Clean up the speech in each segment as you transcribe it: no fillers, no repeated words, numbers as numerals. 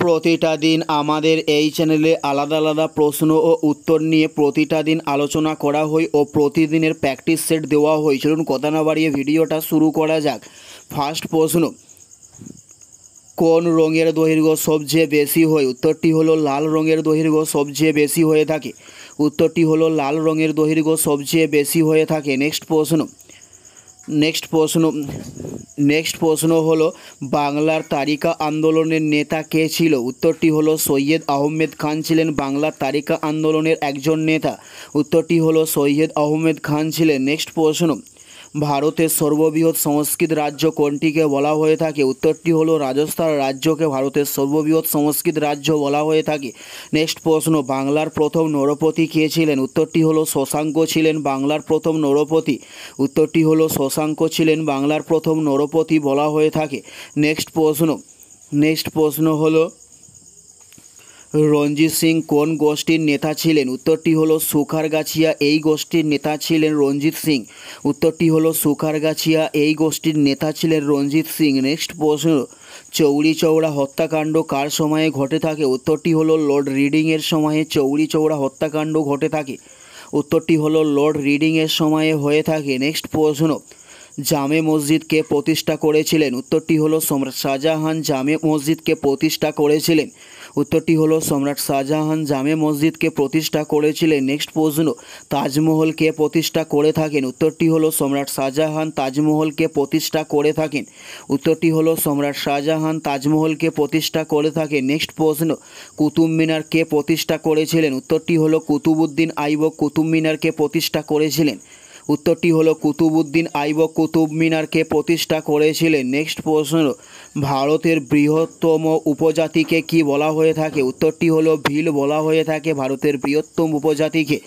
প্রতিটা দিন আমাদের এই চ্যানেলে আলাদা আলাদা প্রশ্ন ও উত্তর নিয়ে প্রতিটা দিন আলোচনা করা হয় ও প্রতিদিনের প্র্যাকটিস সেট দেওয়া হয়। চলুন কথা না বাড়িয়ে ভিডিওটা শুরু করা যাক। ফার্স্ট প্রশ্ন, কোন রঙের দৈর্ঘ্য সবচেয়ে বেশি হয়? উত্তরটি হলো লাল রঙের দৈর্ঘ্য সবচেয়ে বেশি হয়ে থাকে। উত্তরটি হলো লাল রঙের দৈর্ঘ্য সবচেয়ে বেশি হয়ে থাকে। নেক্সট প্রশ্ন হলো বাংলার তারিকা আন্দোলনের নেতা কে ছিল? উত্তরটি হলো সৈয়দ আহমেদ খান ছিলেন বাংলার তারিকা আন্দোলনের একজন নেতা। উত্তরটি হলো সৈয়দ আহমেদ খান ছিলেন। নেক্সট প্রশ্ন, ভারতের সর্ববৃহৎ সংস্কৃত রাজ্য কোনটিকে বলা হয়ে থাকে? উত্তরটি হলো রাজস্থান রাজ্যকে ভারতের সর্ববৃহৎ সংস্কৃত রাজ্য বলা হয়ে থাকে। নেক্সট প্রশ্ন, বাংলার প্রথম নরপতি কে ছিলেন? উত্তরটি হলো শশাঙ্ক ছিলেন বাংলার প্রথম নরপতি। উত্তরটি হলো শশাঙ্ক ছিলেন বাংলার প্রথম নরপতি বলা হয়ে থাকে। নেক্সট প্রশ্ন হলো রঞ্জিত সিং কোন গোষ্ঠীর নেতা ছিলেন? উত্তরটি হলো সুখারগাছিয়া এই গোষ্ঠীর নেতা ছিলেন রঞ্জিত সিং। উত্তরটি হলো সুখারগাছিয়া এই গোষ্ঠীর নেতা ছিলেন রঞ্জিত সিং। নেক্সট প্রশ্ন, চৌরি চৌরা হত্যাকাণ্ড কার সময়ে ঘটে থাকে? উত্তরটি হলো লর্ড রিডিংয়ের সময়ে চৌরি চৌরা হত্যাকাণ্ড ঘটে থাকে। উত্তরটি হলো লর্ড রিডিংয়ের সময়ে হয়ে থাকে। নেক্সট প্রশ্ন, জামে মসজিদ কে প্রতিষ্ঠা করেছিলেন? উত্তরটি হলো সম্রাট শাহজাহান জামে মসজিদকে প্রতিষ্ঠা করেছিলেন। উত্তরটি হলো সম্রাট শাহজাহান জামে মসজিদকে প্রতিষ্ঠা করেছিলেন। নেক্সট প্রশ্ন, তাজমহল কে প্রতিষ্ঠা করে থাকেন? উত্তরটি হলো সম্রাট শাহজাহান তাজমহলকে প্রতিষ্ঠা করে থাকেন। উত্তরটি হলো সম্রাট শাহজাহান তাজমহলকে প্রতিষ্ঠা করে থাকেন। নেক্সট প্রশ্ন, কুতুব মিনার কে প্রতিষ্ঠা করেছিলেন? উত্তরটি হলো কুতুবউদ্দিন আইবক কুতুব মিনারকে প্রতিষ্ঠা করেছিলেন। উত্তরটি হলো কুতুবউদ্দিন আইবক কুতুব মিনারকে প্রতিষ্ঠা করেছিলেন। নেক্সট প্রশ্ন, ভারতের বৃহত্তম উপজাতিকে কি বলা হয়ে থাকে? উত্তরটি হলো ভিল বলা হয়ে থাকে ভারতের বৃহত্তম উপজাতিকে।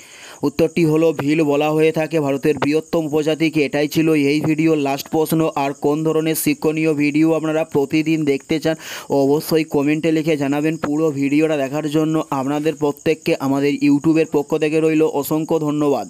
উত্তরটি হলো ভিল বলা হয়ে থাকে ভারতের বৃহত্তম উপজাতিকে। এটাই ছিল এই ভিডিওর লাস্ট প্রশ্ন। আর কোন ধরনের শিক্ষণীয় ভিডিও আপনারা প্রতিদিন দেখতে চান অবশ্যই কমেন্টে লিখে জানাবেন। পুরো ভিডিওটা দেখার জন্য আপনাদের প্রত্যেককে আমাদের ইউটিউবের পক্ষ থেকে রইল অসংখ্য ধন্যবাদ।